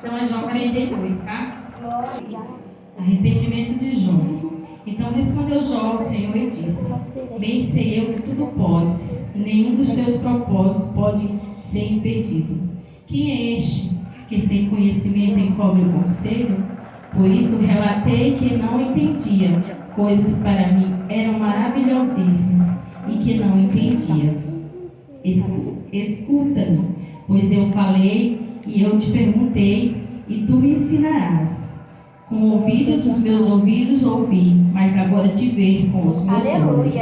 Então é Jó 42, tá? Arrependimento de Jó. Então respondeu Jó ao Senhor e disse: Bem sei eu que tudo podes, e nenhum dos teus propósitos pode ser impedido. Quem é este que sem conhecimento encobre o conselho? Por isso relatei que não entendia, coisas para mim eram maravilhosíssimas e que não entendia. Escuta-me, pois eu falei e eu te perguntei, e tu me ensinarás. Com o ouvido dos meus ouvidos ouvi, mas agora te vejo com os meus olhos.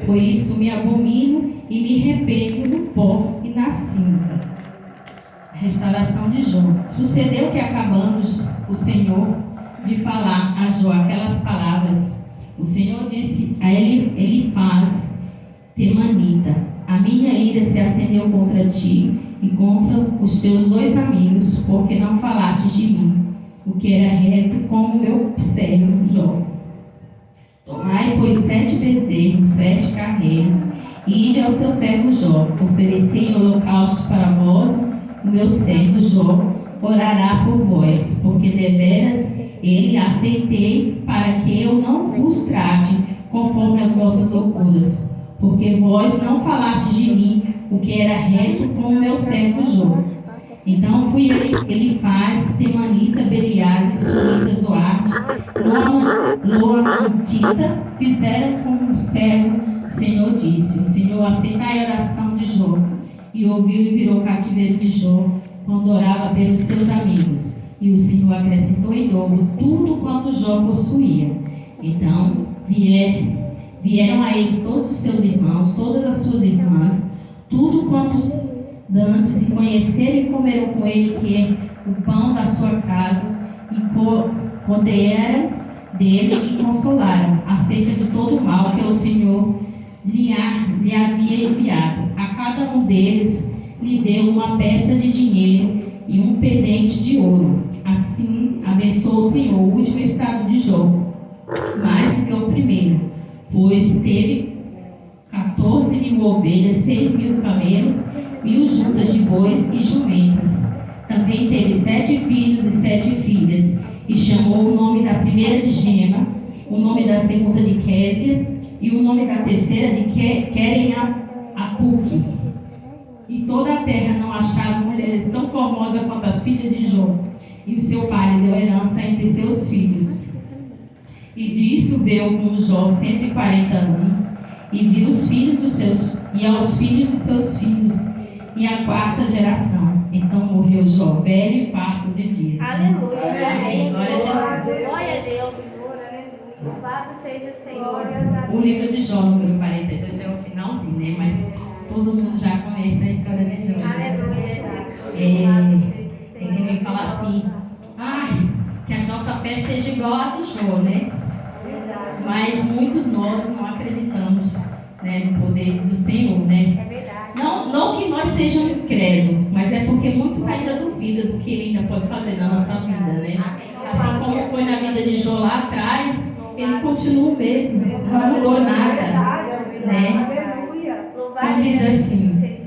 Por isso me abomino e me arrependo no pó e na cinza. Restauração de Jó. Sucedeu que, acabando o Senhor de falar a Jó aquelas palavras, o Senhor disse a Elifaz Temanita: A minha ira se acendeu contra ti e contra os teus 2 amigos, porque não falaste de mim o que era reto, como meu servo Jó. Tomai, pois, 7 bezerros, 7 carneiros, e ide ao seu servo Jó, oferecei em holocausto para vós, o meu servo Jó orará por vós, porque deveras ele aceitei, para que eu não vos trate conforme as vossas loucuras, porque vós não falastes de mim o que era reto, como meu servo Jó. Então fui Elifaz, Temanita, Beliade, Sunita, Zoarte, Loamantita, fizeram como o servo, o Senhor disse. O Senhor aceitai a oração de Jó, e ouviu e virou cativeiro de Jó, quando orava pelos seus amigos. E o Senhor acrescentou em dobro tudo quanto Jó possuía. Então vieram a eles todos os seus irmãos, todas as suas irmãs, tudo quantos dantes, e conheceram e comeram com ele que é o pão da sua casa, e coderam dele e consolaram acerca de todo o mal que o Senhor lhe havia enviado. A cada um deles lhe deu uma peça de dinheiro e um pendente de ouro. Assim abençoou o Senhor o último estado de Jó, mais do que o primeiro, pois teve 14.000 ovelhas, 6.000 camelos, 1.000 juntas de bois e jumentas. Também teve 7 filhos e 7 filhas, e chamou o nome da primeira de Gema, o nome da segunda de Késia, e o nome da terceira de Queren-Apuque. E toda a terra não achava mulheres tão formosas quanto as filhas de Jó, e o seu pai lhe deu herança entre seus filhos. E disso veio com Jó 140 anos, e viu os filhos dos seus, e aos filhos de seus filhos, e a 4ª geração. Então morreu Jó, velho e farto de dias. Aleluia. Amém. Glória a Jesus. Glória a Deus. Louvado seja o Senhor. O livro de Jó, número 42, é o finalzinho, né? Mas todo mundo já conhece a história de Jó. Aleluia. Tem que nem falar assim, que a nossa fé seja igual a de Jó, né? Mas muitos nós não acreditamos, né, no poder do Senhor, né? É verdade. Não que nós sejamos incrédulos, mas é porque muitos ainda duvidam do que Ele ainda pode fazer na nossa vida, né? Assim como foi na vida de Jó lá atrás, ele continua o mesmo, não mudou nada, né? Então diz assim: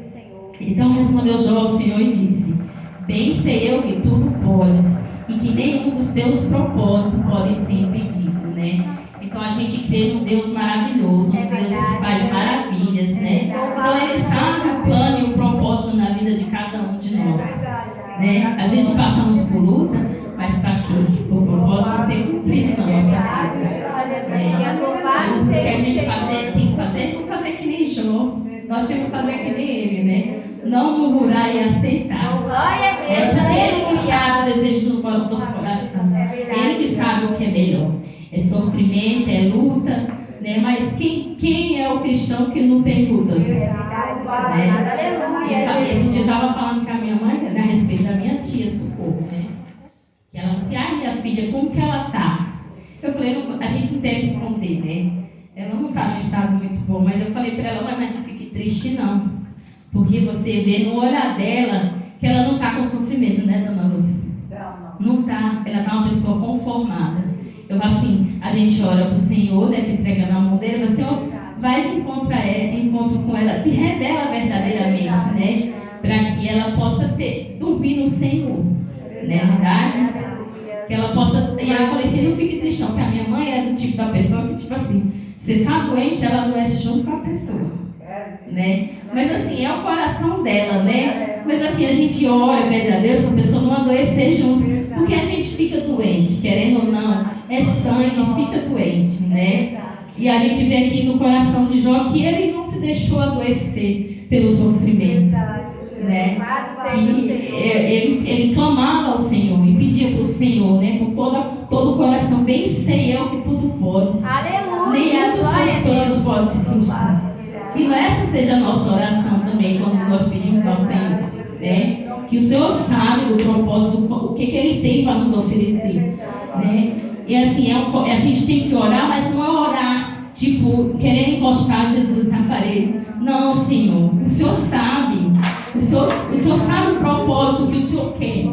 Então respondeu Jó ao Senhor e disse: Bem sei eu que tudo podes, e que nenhum dos teus propósitos podem ser impedidos, né? Então a gente crê num Deus maravilhoso, um Deus que faz maravilhas, né? Então Ele sabe o plano e o propósito na vida de cada um de nós, né? A gente passamos por luta, mas para quê? O propósito ser cumprido na nossa vida. O que a gente tem que fazer que nem Jó. Nós temos que fazer que nem ele, né? Não murmurar e aceitar. É porque Ele que sabe o desejo do nosso coração. Ele que sabe o que é melhor. É sofrimento, é luta, né? Mas quem é o cristão que não tem lutas? Né? E esse dia eu estava falando com a minha mãe, né, a respeito da minha tia Socorro, né? Que ela falou assim: minha filha, como que ela tá? Eu falei: a gente não deve esconder, né? Ela não está num estado muito bom, mas eu falei para ela: mas não fique triste não, porque você vê no olhar dela que ela não está com sofrimento, né, dona Lúcia? Não está, ela está uma pessoa conformada. Eu falo assim, a gente ora para o Senhor, né, entregando a mão dele, mas Senhor, vai de encontro com ela, se revela verdadeiramente, né, para que ela possa dormir no Senhor, né, verdade? verdade. Que ela possa. E eu falei assim, não fique triste não, porque a minha mãe é do tipo da pessoa que, tipo assim, você tá doente, ela adoece junto com a pessoa, né? Mas assim, é o coração dela, né? Mas assim, a gente ora, pede a Deus para a pessoa não adoecer junto, porque a gente fica doente, querendo ou não, é sangue, fica doente, né? E a gente vê aqui no coração de Jó que ele não se deixou adoecer pelo sofrimento, né? Que ele clamava ao Senhor e pedia para o Senhor, né? Com todo o coração, bem sei eu que tudo podes. Nenhum dos seus planos pode se frustrar. Que essa seja a nossa oração também, quando nós pedimos ao Senhor, né? Que o Senhor sabe do propósito, o que Ele tem para nos oferecer, né? E assim, a gente tem que orar, mas não é orar, tipo, querendo encostar Jesus na parede. Não, Senhor, o Senhor sabe. O Senhor sabe o propósito que o Senhor quer,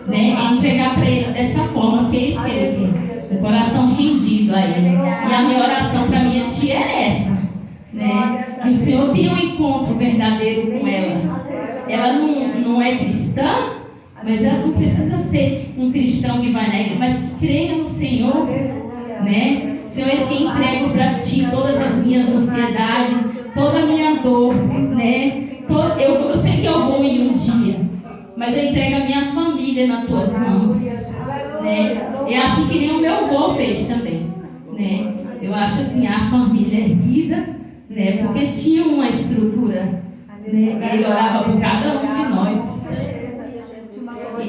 né? É entregar para Ele dessa forma, que é isso que Ele quer. O coração rendido a Ele. E a minha oração para minha tia é essa, né? Que o Senhor tenha um encontro verdadeiro com ela. Ela não é cristã, mas ela não precisa ser um cristão que vai na igreja, mas que creia no Senhor, né? Senhor, eis que entrego para Ti todas as minhas ansiedades, toda a minha dor, né? Eu sei que eu vou ir um dia, mas eu entrego a minha família nas Tuas mãos, né? É assim que nem o meu avô fez também, né? Eu acho assim, a família erguida, né? Porque tinha uma estrutura, né? Ele orava por cada um de nós.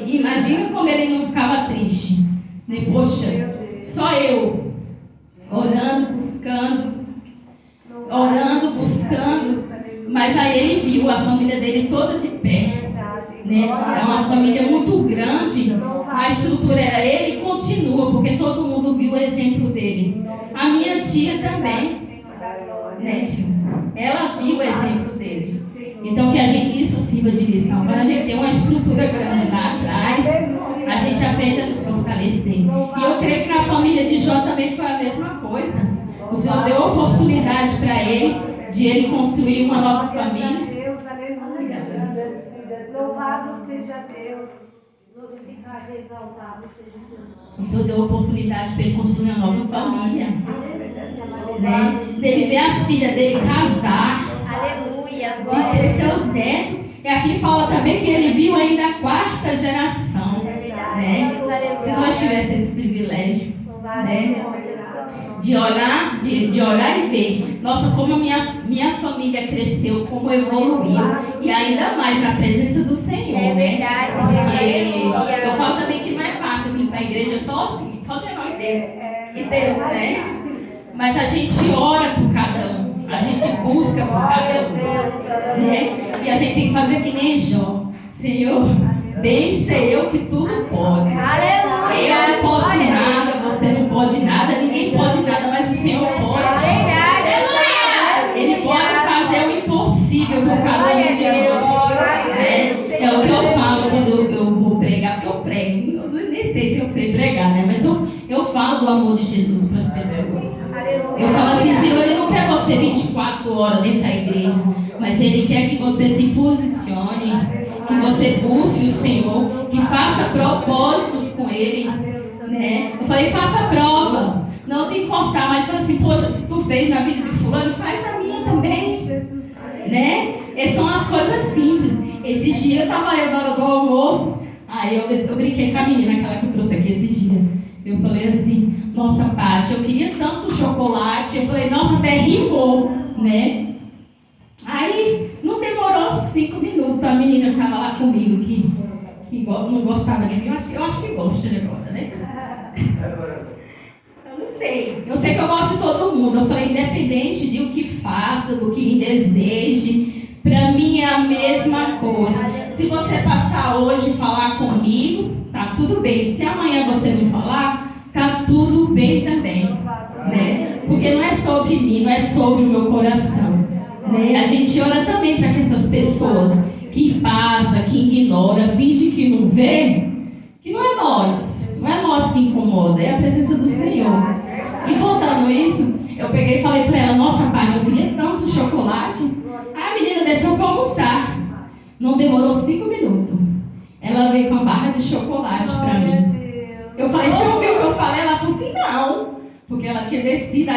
E imagina como ele não ficava triste, né? Poxa, só eu orando, buscando, mas aí ele viu a família dele toda de pé, né? É uma família muito grande, a estrutura era ele e continua, porque todo mundo viu o exemplo dele. A minha tia também, né, tio? Ela viu o exemplo dele. Então que isso sirva de lição para a gente ter uma estrutura grande lá atrás, a gente aprenda a nos fortalecer. E eu creio que na família de Jó também foi a mesma coisa. O Senhor deu oportunidade para ele, de ele construir uma nova família. Louvado seja Deus. Glorificado e exaltado seja Deus. O Senhor deu oportunidade para ele construir uma nova família, né? Dele ver as filhas dele casar, Aleluia. de ter seus netos. E aqui fala também que ele viu ainda a 4ª geração, né? Se nós tivéssemos esse privilégio, né? De orar e ver, nossa, como a minha família cresceu, como evoluiu, e ainda mais na presença do Senhor, né? Porque eu falo também que não é fácil vir para a igreja só nós e Deus, né? Mas a gente ora por cada um, a gente busca por cada um, né? E a gente tem que fazer que nem Jó. Senhor, bem sei eu que tudo pode. Eu não posso nada, você não pode nada, ninguém pode nada, mas o Senhor pode. Ele pode fazer o impossível por cada um de nós, né? É o que eu falo quando eu vou pregar, porque eu prego. Eu nem sei se eu sei pregar, né? Mas eu falo do amor de Jesus para as pessoas. Eu falo assim, Senhor, Ele não quer você 24 horas dentro da igreja, mas Ele quer que você se posicione, que você busque o Senhor, que faça propósitos com Ele, né? Eu falei, faça prova, não de encostar, mas fala assim, poxa, se tu fez na vida de fulano, faz na minha também, né? Essas são as coisas simples. Esses dias eu estava na hora do almoço, aí eu brinquei com a menina, aquela que eu trouxe aqui esses dias. Eu falei assim, nossa, Paty, eu queria tanto chocolate. Eu falei, nossa, até rimou, né? Aí não demorou 5 minutos. A menina que estava lá comigo, que não gostava de mim, eu acho que gosta de agora, né? Eu não sei. Eu sei que eu gosto de todo mundo. Eu falei, independente de o que faça, do que me deseje, para mim é a mesma coisa. Se você passar hoje e falar comigo, tá tudo bem. Se amanhã você não falar, tá tudo bem também, né? Porque não é sobre mim, não é sobre o meu coração, né? A gente ora também para que essas pessoas que passam, que ignoram, fingem que não vê, que não é nós que incomoda, é a presença do Senhor. E voltando isso, eu peguei e falei para ela, nossa, Paty, eu queria tanto chocolate. Aí a menina desceu para almoçar. Não demorou 5 minutos. Ela veio com uma barra de chocolate para mim. Eu falei, você ouviu o que eu falei? Ela falou assim, não. Porque ela tinha descido,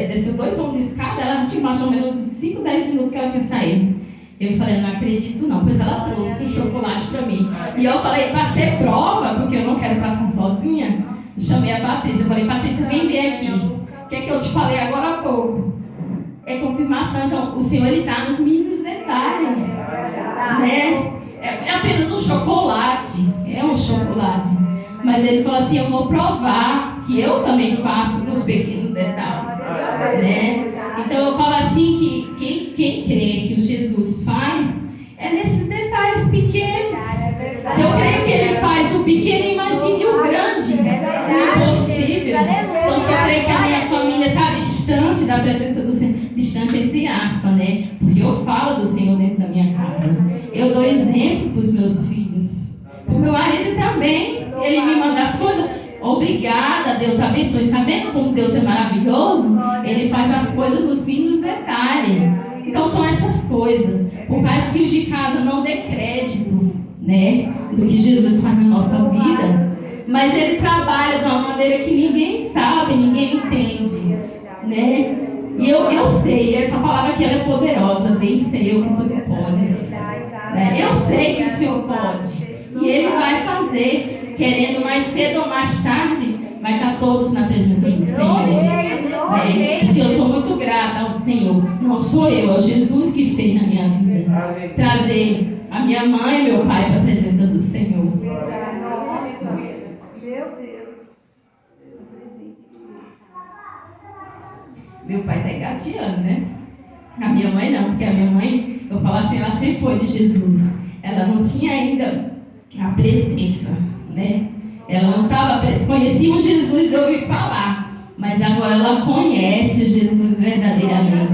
desceu 2 ônibus de escada, ela tinha mais ou menos 5, 10 minutos que ela tinha saído. Eu falei, não acredito não. Pois ela trouxe um chocolate para mim. E eu falei, para ser prova, porque eu não quero passar sozinha, eu chamei a Patrícia. Eu falei, Patrícia, vem ver aqui. O que é que eu te falei agora há pouco? É confirmação. Então, o Senhor está nos mínimos detalhes. Né? É apenas um chocolate. É um chocolate. Mas ele falou assim, eu vou provar que eu também faço nos pequenos detalhes. Né? Então eu falo assim que quem crê que o Jesus faz é nesses detalhes pequenos. Se eu creio que ele faz o pequeno, imagine o grande, o impossível. Então se eu creio que a minha família está distante da presença do Senhor, distante entre aspas, né? Porque eu falo do Senhor dentro da minha casa. Eu dou exemplo para os meus filhos. O meu marido também, ele me manda as coisas. Obrigada, Deus abençoe. Está vendo como Deus é maravilhoso? Ele faz as coisas nos mínimos detalhes. Então são essas coisas. Por mais que os de casa não dê crédito, né, do que Jesus faz na nossa vida, mas ele trabalha de uma maneira que ninguém sabe, ninguém entende, né? E eu sei, essa palavra aqui ela é poderosa. Bem sei eu que tudo podes, né? Eu sei que o Senhor pode. E ele vai fazer. Querendo mais cedo ou mais tarde, vai estar todos na presença do Senhor. Né? Porque eu sou muito grata ao Senhor. Não sou eu, é o Jesus que fez na minha vida. Trazer a minha mãe e meu pai para a presença do Senhor. Meu pai está engateando, né? A minha mãe não, porque a minha mãe, eu falo assim, ela sempre foi de Jesus. Ela não tinha ainda a presença. Né? Ela não estava, conhecia o Jesus de ouvir falar, mas agora ela conhece o Jesus verdadeiramente.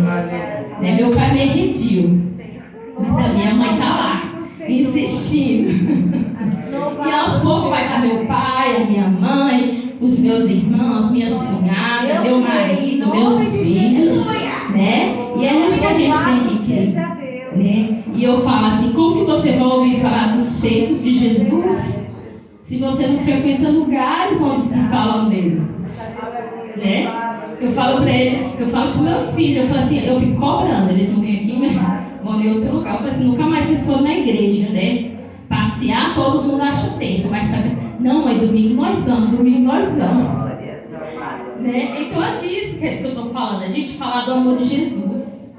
Né? Meu pai me rediu, mas a minha mãe está lá, insistindo. E aos poucos vai estar meu pai, a minha mãe, os meus irmãos, minhas cunhadas, meu marido, meus filhos, né? E é nisso que a gente tem que crer. Né? E eu falo assim, como que você vai ouvir falar dos feitos de Jesus se você não frequenta lugares onde se falam dele? Né? Eu falo para ele, eu falo para meus filhos, eu falo assim, eu fico cobrando, eles não vêm aqui, mas vão em outro lugar. Eu falo assim, nunca mais vocês foram na igreja, né? Passear, todo mundo acha tempo, mas não, mãe, domingo nós vamos. Né? Então é disso que eu estou falando, a gente falar do amor de Jesus.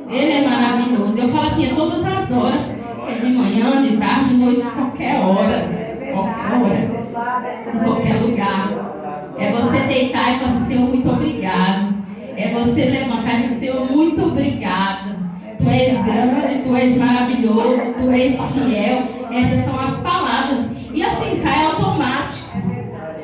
Ele é maravilhoso. Eu falo assim, a todas as horas, é de manhã, de tarde, de noite, qualquer hora, em qualquer lugar. É você deitar e falar assim, Senhor, muito obrigado. É você levantar e dizer, Senhor, muito obrigado. Tu és grande, tu és maravilhoso, tu és fiel. Essas são as palavras. E assim, sai automático.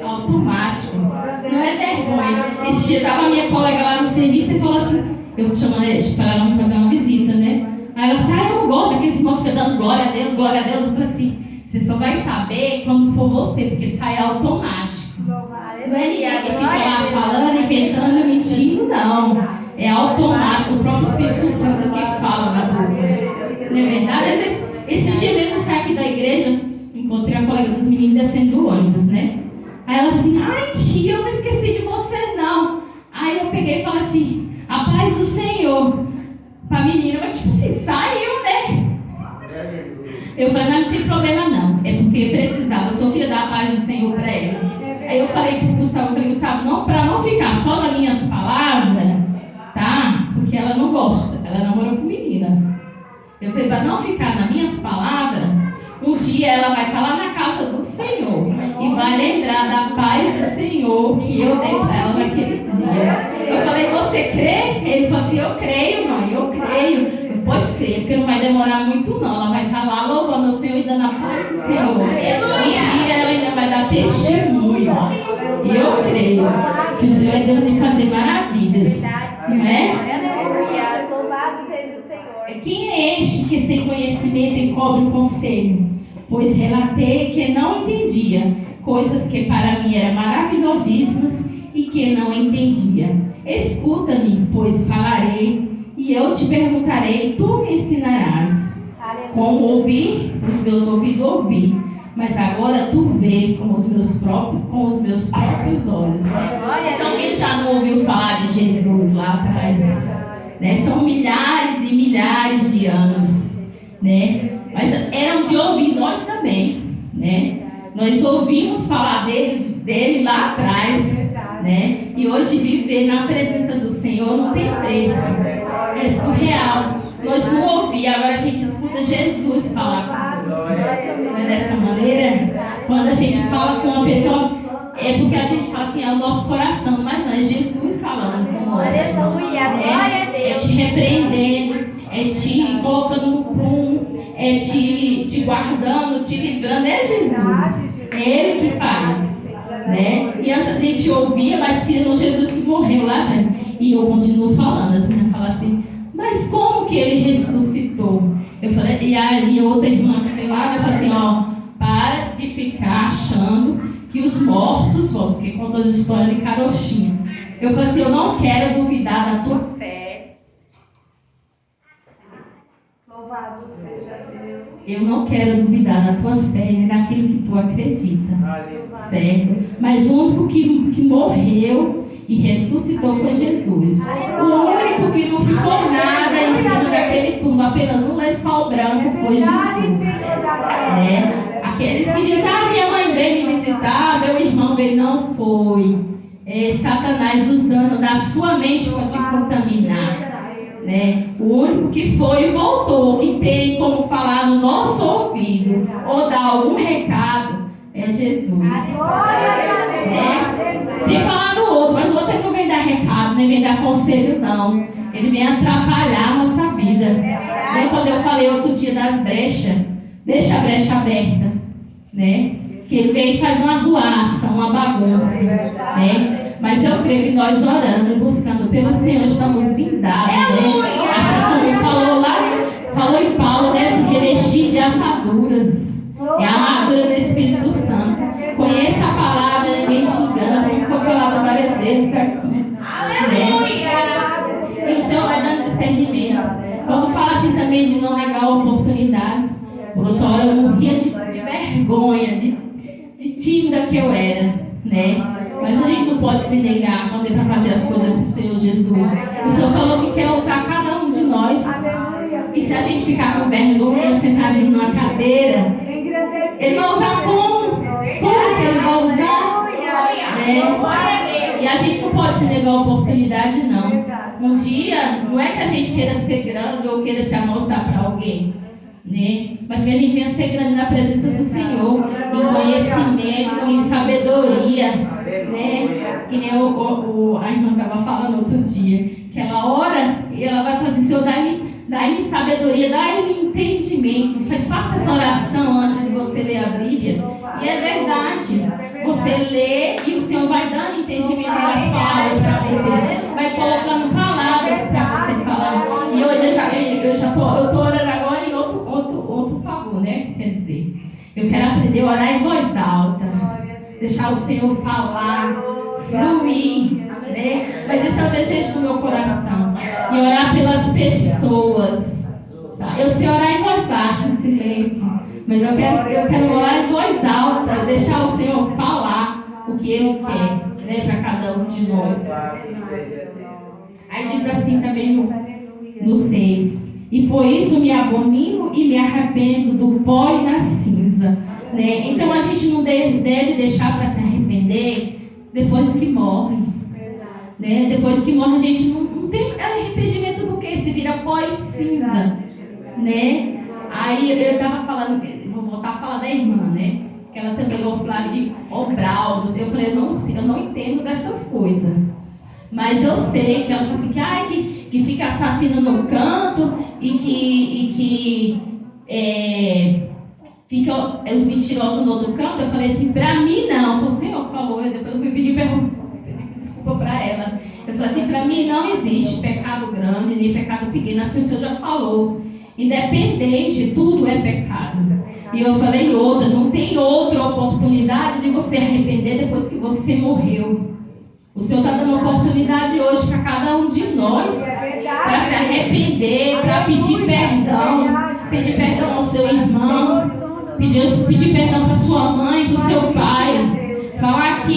Automático. Não é vergonha. Esse dia estava a minha colega lá no serviço e falou assim, eu chamei para ela me fazer uma visita, né? Aí ela disse, eu não gosto, aquele irmão fica dando glória a Deus, glória a Deus. Eu falei assim, você só vai saber quando for você, porque sai automático. Não é ninguém que fica lá falando, inventando, mentindo, não. É automático, o próprio Espírito Santo que fala na boca. Não é verdade? Às vezes, esse dia mesmo eu saí aqui da igreja, encontrei a colega dos meninos descendo do ônibus, né? Aí ela falou assim, ai tia, eu não esqueci de você não. Aí eu peguei e falei assim, a paz do Senhor. Pra menina, mas tipo assim, saiu, né? Eu falei, mas não tem problema não. É porque precisava, eu só queria dar a paz do Senhor pra ela. Aí eu falei pro Gustavo, não, pra não ficar só nas minhas palavras, tá? Porque ela não gosta, ela namorou com menina. Eu falei, para não ficar nas minhas palavras, um dia ela vai estar lá na casa do Senhor e vai lembrar da paz do Senhor que eu dei para ela naquele dia. Eu falei, você crê? Ele falou assim, eu creio, mãe, eu creio. Pois creio, porque não vai demorar muito não. Ela vai estar lá louvando o Senhor e dando a paz do Senhor. Um dia ela ainda vai dar testemunho. E eu creio que o Senhor é Deus de fazer maravilhas. Não é? Quem é este que sem conhecimento encobre o conselho? Pois relatei que não entendia coisas que para mim eram maravilhosíssimas e que não entendia. Escuta-me, pois falarei, e eu te perguntarei, tu me ensinarás. Com ouvir, os meus ouvidos ouvi, mas agora tu vê com os meus com os meus próprios olhos. Né? Então, quem já não ouviu falar de Jesus lá atrás? Né? São milhares e milhares de anos. Né? Mas eram de ouvir nós também. Né? Nós ouvimos falar dele lá atrás. Né? E hoje viver na presença do Senhor não tem preço. É surreal. Nós não ouvimos, agora a gente escuta Jesus falar conosco. Não é dessa maneira? Quando a gente fala com uma pessoa, é porque a gente fala assim, é o nosso coração, mas não, é Jesus falando conosco. É te repreendendo, é te colocando no prumo, é te guardando, te livrando. É Jesus. É Ele que faz. Né? E antes a gente ouvia, mas queria Jesus que morreu lá atrás. E eu continuo falando, as meninas falam assim, mas como que ele ressuscitou? Eu falei, e aí outra irmã que tem lá, ela falou assim, ó, para de ficar achando que os mortos voltam, porque conta as histórias de carochinha. Eu falei assim, eu não quero duvidar da tua fé. Louvado seja Deus. Eu não quero duvidar da tua fé nem daquilo que tu acredita. Certo? Mas o único que morreu e ressuscitou foi Jesus. O único que não ficou nada em cima daquele túmulo, apenas um lençol branco, foi Jesus. Né? Aqueles que dizem, minha mãe veio me visitar, meu irmão veio, não foi. É Satanás usando da sua mente para te contaminar. Né? O único que foi e voltou, que tem como falar no nosso ouvido ou dar algum recado, é Jesus. Né? Sem falar no outro, mas o outro ele não vem dar recado, nem vem dar conselho, não. Ele vem atrapalhar a nossa vida. Né? Quando eu falei outro dia das brechas, deixa a brecha aberta. Né? Que ele vem e faz uma arruaça, uma bagunça. Né? Mas eu creio que nós orando, buscando pelo Senhor, estamos blindados. Né? Assim como falou em Paulo, né? Se revestir de armaduras. É a armadura do Espírito Santo. Conheça a palavra, ninguém te engana, porque foi falado várias vezes aqui. Aleluia! E o Senhor vai dando discernimento. Quando fala assim também de não negar oportunidades, por outra hora eu morria de vergonha, de tímida que eu era, né? Mas a gente não pode se negar quando é para fazer as coisas para o Senhor Jesus. O Senhor falou que quer usar cada um de nós. E se a gente ficar com vergonha, sentadinho numa cadeira, Ele vai usar como? Como que Ele vai usar? Né? E a gente não pode se negar a oportunidade, não. Um dia, não é que a gente queira ser grande ou queira se amostrar para alguém, né? Mas que a gente venha ser grande na presença do Senhor, em conhecimento, em sabedoria, né? Que nem a irmã estava falando outro dia, que ela ora e ela vai fazer, Senhor, dai-me sabedoria, dai-me entendimento. Faça essa oração antes de você ler a Bíblia. E é verdade, você lê e o Senhor vai dando entendimento das palavras para você, vai colocando palavras para você falar. E eu estou orando agora em outro favor, né? Quer dizer, eu quero aprender a orar em voz alta, deixar o Senhor falar, fluir, né? Mas esse é o desejo do meu coração, e orar pelas pessoas, sabe? Eu sei orar em voz baixa, em silêncio, mas eu quero orar em voz alta, deixar o Senhor falar o que Ele quer, né, para cada um de nós. Aí diz assim também no 6: e por isso me abomino e me arrependo do pó e da cinza. Né? Então a gente não deve deixar para se arrepender depois que morre. Né? Depois que morre a gente não tem arrependimento do que? Se vira pó e cinza. Né? Aí eu estava falando, vou voltar a falar da irmã, né? Que ela também gosta lá de obraldos. Eu falei, eu não entendo dessas coisas. Mas eu sei que ela falou assim, que fica assassino no canto e que fica os mentirosos no outro canto. Eu falei assim, pra mim não. Foi o Senhor que falou, depois eu fui pedir desculpa pra ela. Eu falei assim, pra mim não existe pecado grande nem pecado pequeno, assim o Senhor já falou. Independente, tudo é pecado. E eu falei outra, não tem outra oportunidade de você arrepender depois que você morreu. O Senhor está dando oportunidade hoje para cada um de nós, para se arrepender, para pedir perdão ao seu irmão, pedir perdão para sua mãe, para o seu pai,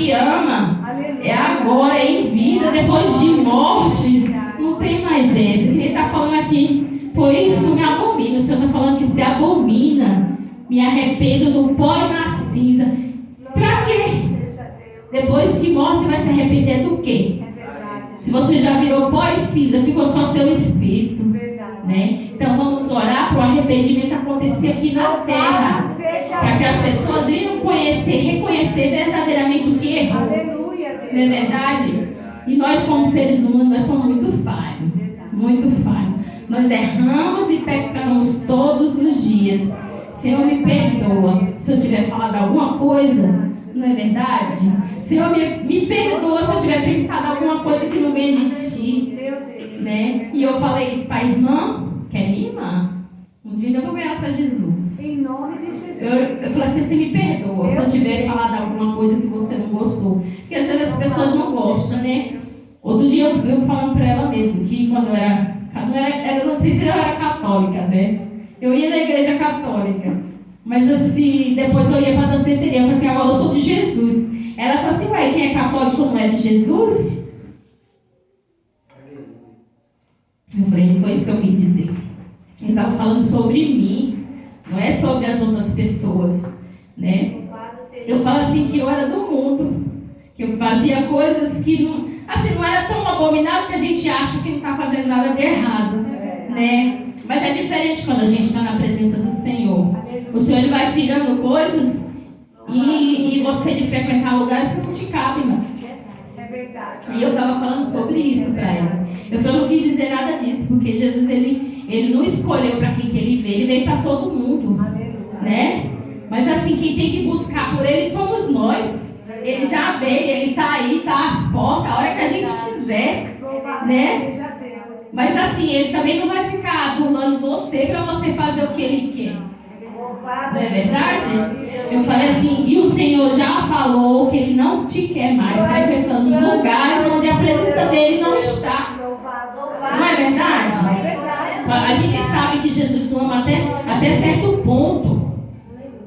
que ama. É agora, é em vida, depois de morte. Não tem mais essa. Ele está falando aqui, por isso me abomina. O Senhor está falando que se abomina. Me arrependo do pó e na cinza. Pra quê? Depois que morre, você vai se arrepender do quê? Se você já virou pó e cinza, ficou só seu espírito. Né? Então vamos orar para o arrependimento acontecer aqui na terra. Para que as pessoas venham conhecer, reconhecer verdadeiramente o que errou. Não é verdade? E nós como seres humanos, nós somos muito falhos. Muito falhos. Nós erramos e pecamos todos os dias. Senhor, me perdoa se eu tiver falado alguma coisa, não é verdade? Senhor, me perdoa se eu tiver pensado alguma coisa que não vem de Ti, né? E eu falei isso para a irmã, que é minha irmã. Um dia eu vou ganhar para Jesus. Em nome de Jesus. Eu falei assim, você me perdoa se eu tiver falado alguma coisa que você não gostou. Porque às vezes as pessoas não gostam, né? Outro dia eu falando para ela mesmo, que quando eu era não sei se eu era católica, né? Eu ia na igreja católica, mas assim, depois eu ia para a danceteria. Eu falei assim, agora eu sou de Jesus. Ela falou assim, ué, quem é católico não é de Jesus? Eu falei, não foi isso que eu quis dizer. Ele estava falando sobre mim, não é sobre as outras pessoas, né? Eu falo assim que eu era do mundo, que eu fazia coisas que não era tão abomináveis que a gente acha que não está fazendo nada de errado, né? Mas é diferente quando a gente está na presença do Senhor. O Senhor ele vai tirando coisas e você de frequentar lugares que não te cabem, mano. E eu estava falando sobre isso para ela. Eu falei, não quis dizer nada disso, porque Jesus ele não escolheu para quem que ele veio para todo mundo, né? Mas assim, quem tem que buscar por ele somos nós. Ele já veio, ele está aí, está às portas, a hora que a gente quiser, né? Mas assim, ele também não vai ficar adulando você para você fazer o que ele quer. Não é verdade? Eu falei assim, e o Senhor já falou que ele não te quer mais frequentando os lugares onde a presença dele não está. Não é verdade? A gente sabe que Jesus não ama até certo ponto,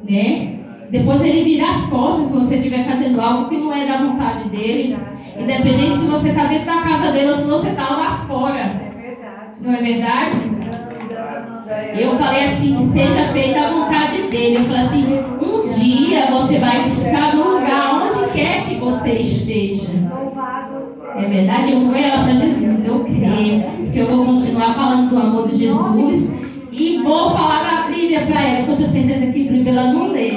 né? Depois ele vira as costas se você estiver fazendo algo que não é da vontade dele. Independente se você está dentro da casa dele ou se você está lá fora. Não é verdade? Eu falei assim, que seja feita a vontade dele. Eu falei assim, um dia você vai estar no lugar onde quer que você esteja. É verdade? Eu vou ganhar lá para Jesus, eu creio. Porque eu vou continuar falando do amor de Jesus. E vou falar da Bíblia para ela, porque eu tenho certeza que a Bíblia ela não lê.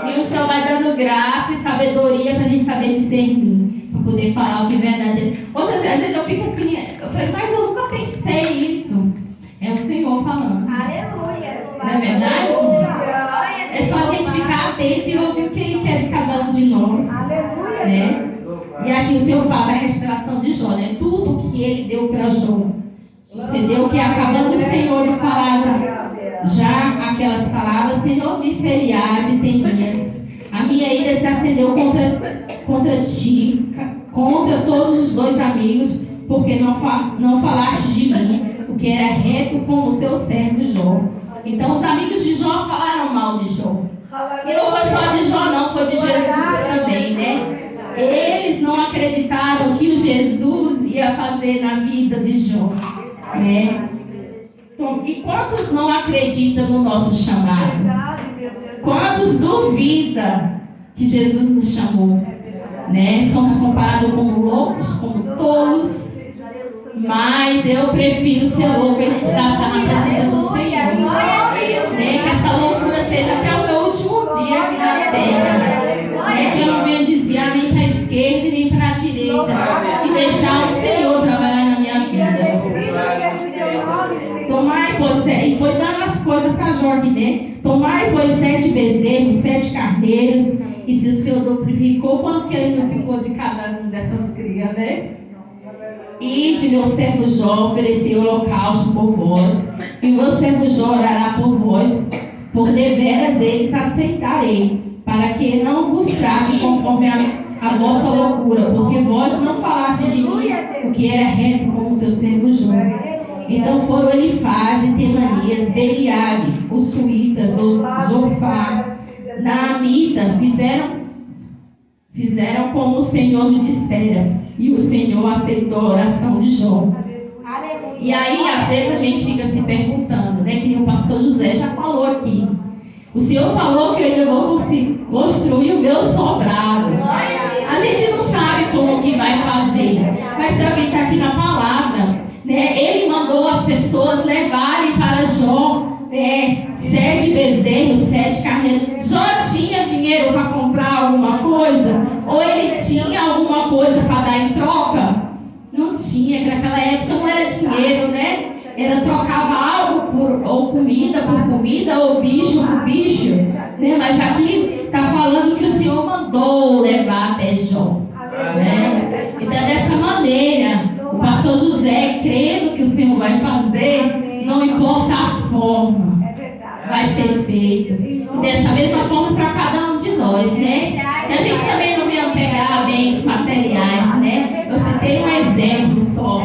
E o Senhor vai dando graça e sabedoria para a gente saber discernir, para poder falar o que é verdadeiro. Outras vezes eu fico assim, eu falei, mas eu nunca pensei isso. É o Senhor falando. Aleluia. Não é verdade? É só a gente ficar atento e ouvir o que Ele quer de cada um de nós. Né? E aqui o Senhor fala da restauração de Jó, né? Tudo que Ele deu para Jó. Sucedeu que acabando o Senhor de falar já aquelas palavras, o Senhor disse a Elias e Temias, a minha ira se acendeu contra ti, contra todos os dois amigos, porque não falaste de mim, o que era reto com o seu servo Jó. Então os amigos de Jó falaram mal de Jó. E não foi só de Jó não, foi de Jesus também, né? Eles não acreditaram que o Jesus ia fazer na vida de Jó, né? Então, e quantos não acreditam no nosso chamado? Quantos duvidam que Jesus nos chamou? Né? Somos comparados como loucos, como tolos, mas eu prefiro ser louco e estar na presença do Senhor. Né? Que essa loucura seja até o meu último dia aqui na terra. Né? Que eu não venha desviar nem para a esquerda nem para a direita e deixar o Senhor trabalhar na minha vida. Tomai, pois, e foi dando as coisas para Jó, né? Tomai, pois, 7 bezerros, 7 carneiros, e se o Senhor duplicou, quanto que ele não ficou de cada um dessas crias, né? E de meu servo Jó ofereci holocausto por vós, e o meu servo Jó orará por vós, por deveras eles aceitarei, para que não vos trate conforme a vossa loucura, porque vós não falastes de mim o que era reto como o teu servo Jó. Então foram Elifaz e Temanias, Beliabe, os suítas, os Zofar, Naamita, fizeram Fizeram como o Senhor lhe dissera, e o Senhor aceitou a oração de Jó. E aí, às vezes, a gente fica se perguntando, né? Que nem o pastor José já falou aqui. O Senhor falou que eu ainda vou construir o meu sobrado. A gente não sabe como que vai fazer, mas eu vi que aqui na palavra, né? Ele mandou as pessoas levarem para Jó 7 bezerros, 7 carneiros. Jó tinha dinheiro para comprar alguma coisa? Ou ele tinha alguma coisa para dar em troca? Não tinha, que naquela época não era dinheiro, né? Era trocava algo ou comida por comida, ou bicho por bicho, né? Mas aqui está falando que o Senhor mandou levar até Jó, né? Então dessa maneira, o pastor José, crendo que o Senhor vai fazer, não importa a forma, vai ser feito. E dessa mesma forma para cada um de nós, né? Que a gente também não venha pegar bens materiais, né? Eu citei um exemplo só,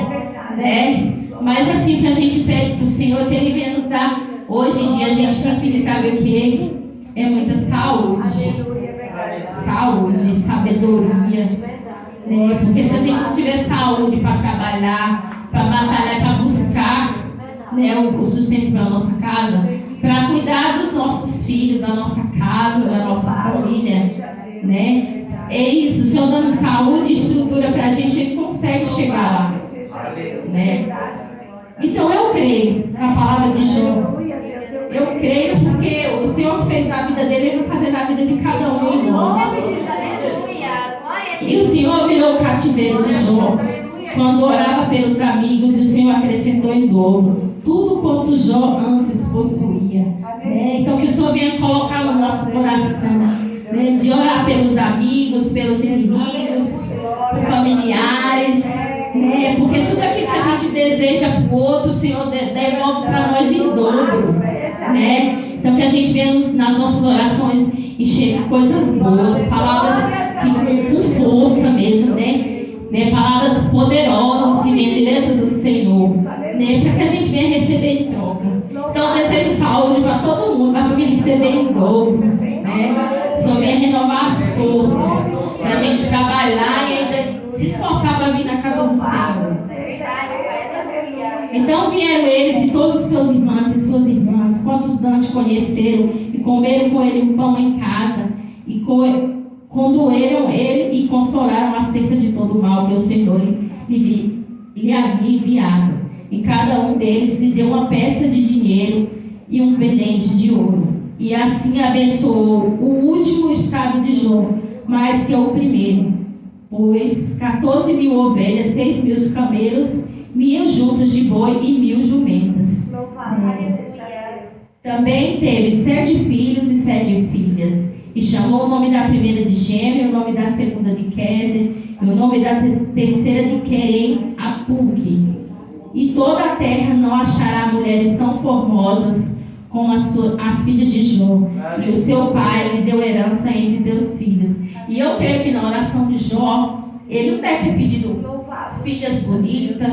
né? Mas assim, o que a gente pede para o Senhor, que Ele venha nos dar. Hoje em dia a gente tem que saber o que é muita saúde. Saúde, sabedoria. Né? Porque se a gente não tiver saúde para trabalhar, para batalhar, para buscar, né, o sustento para a nossa casa, para cuidar dos nossos filhos, da nossa casa, da nossa família, né? É isso, o Senhor dando saúde e estrutura para a gente consegue chegar lá, né? Então eu creio na palavra de Jó. Eu creio porque o Senhor que fez na vida dele, Ele vai fazer na vida de cada um de nós. E o Senhor virou o cativeiro de Jó quando orava pelos amigos, e o Senhor acrescentou em dobro tudo quanto Jó antes possuía. Então que o Senhor venha colocar no nosso coração, né, de orar pelos amigos, pelos inimigos, por familiares, né, porque tudo aquilo que a gente deseja para o outro, o Senhor devolve para nós em dobro, né? Então que a gente venha nas nossas orações encher de coisas boas, palavras que com força mesmo, né? Palavras poderosas que vêm direto do Senhor, né? Para que a gente venha receber em troca. Então eu desejo saúde para todo mundo, mas para me receber em dobro, né? Só venha renovar as forças para a gente trabalhar e ainda se esforçar para vir na casa do Senhor. Então vieram eles e todos os seus irmãos e suas irmãs, quantos Dante conheceram, e comeram com ele um pão em casa, e condoeram ele e consolaram acerca de todo o mal que o Senhor lhe havia enviado. E cada um deles lhe deu uma peça de dinheiro e um pendente de ouro. E assim abençoou o último estado de Jó, mais que o primeiro, pois 14.000 ovelhas, 6.000 camelos, 1.000 juntas de boi e 1.000 jumentas. Também teve 7 filhos e 7 filhas. E chamou o nome da primeira de Gêmea, o nome da segunda de Kézer, e o nome da terceira de Querem Apuk. E toda a terra não achará mulheres tão formosas como as filhas de Jó. E o seu pai lhe deu herança entre seus filhos. E eu creio que na oração de Jó, ele não deve ter pedido filhas bonitas,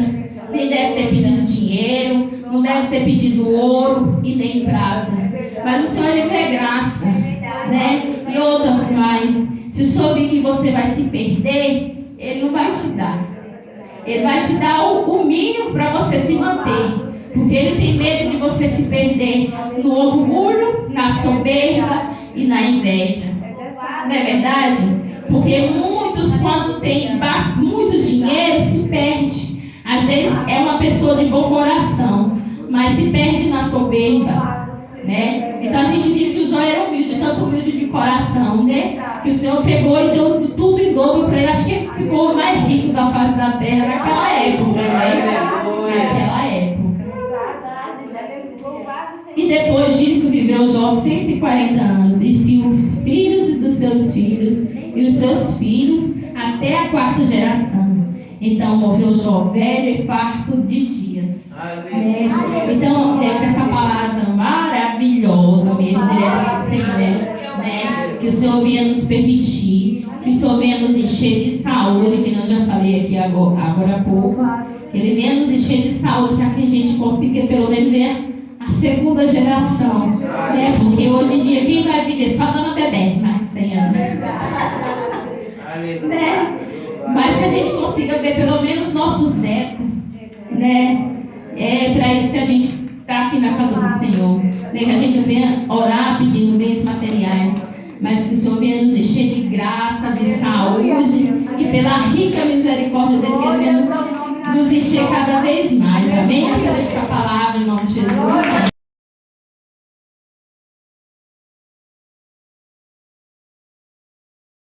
nem deve ter pedido dinheiro, não deve ter pedido ouro e nem prata. Mas o Senhor, Ele vê graça, né? E outra mais, se souber que você vai se perder, Ele não vai te dar. Ele vai te dar o mínimo para você se manter. Porque Ele tem medo de você se perder no orgulho, na soberba e na inveja. Não é verdade? Porque muitos, quando tem muito dinheiro, se perde. Às vezes é uma pessoa de bom coração, mas se perde na soberba, né? Então a gente viu que o Jó era humilde, tanto humilde de coração, né? Que o Senhor pegou e deu de tudo em dobro para ele. Acho que ele ficou o mais rico da face da terra naquela época, né? Naquela época. E depois disso viveu Jó 140 anos e viu os filhos dos seus filhos e os seus filhos até a 4ª geração. Então morreu Jó velho e farto de dias. Então, com essa palavra maravilhosa mesmo, direto do Senhor, né? Que o Senhor venha nos permitir, que o Senhor venha nos encher de saúde, que eu já falei aqui agora há pouco, que Ele venha nos encher de saúde para que a gente consiga pelo menos ver a 2ª geração, né? Porque hoje em dia quem vai viver só dando bebê, mais de 100 anos. né? Mas que a gente consiga ver pelo menos nossos netos, né? É para isso que a gente está aqui na casa do Senhor, né? Que a gente venha orar pedindo bens materiais, mas que o Senhor venha nos encher de graça, de saúde e pela rica misericórdia dele, que ele venha nos encher cada vez mais. Amém? A senhora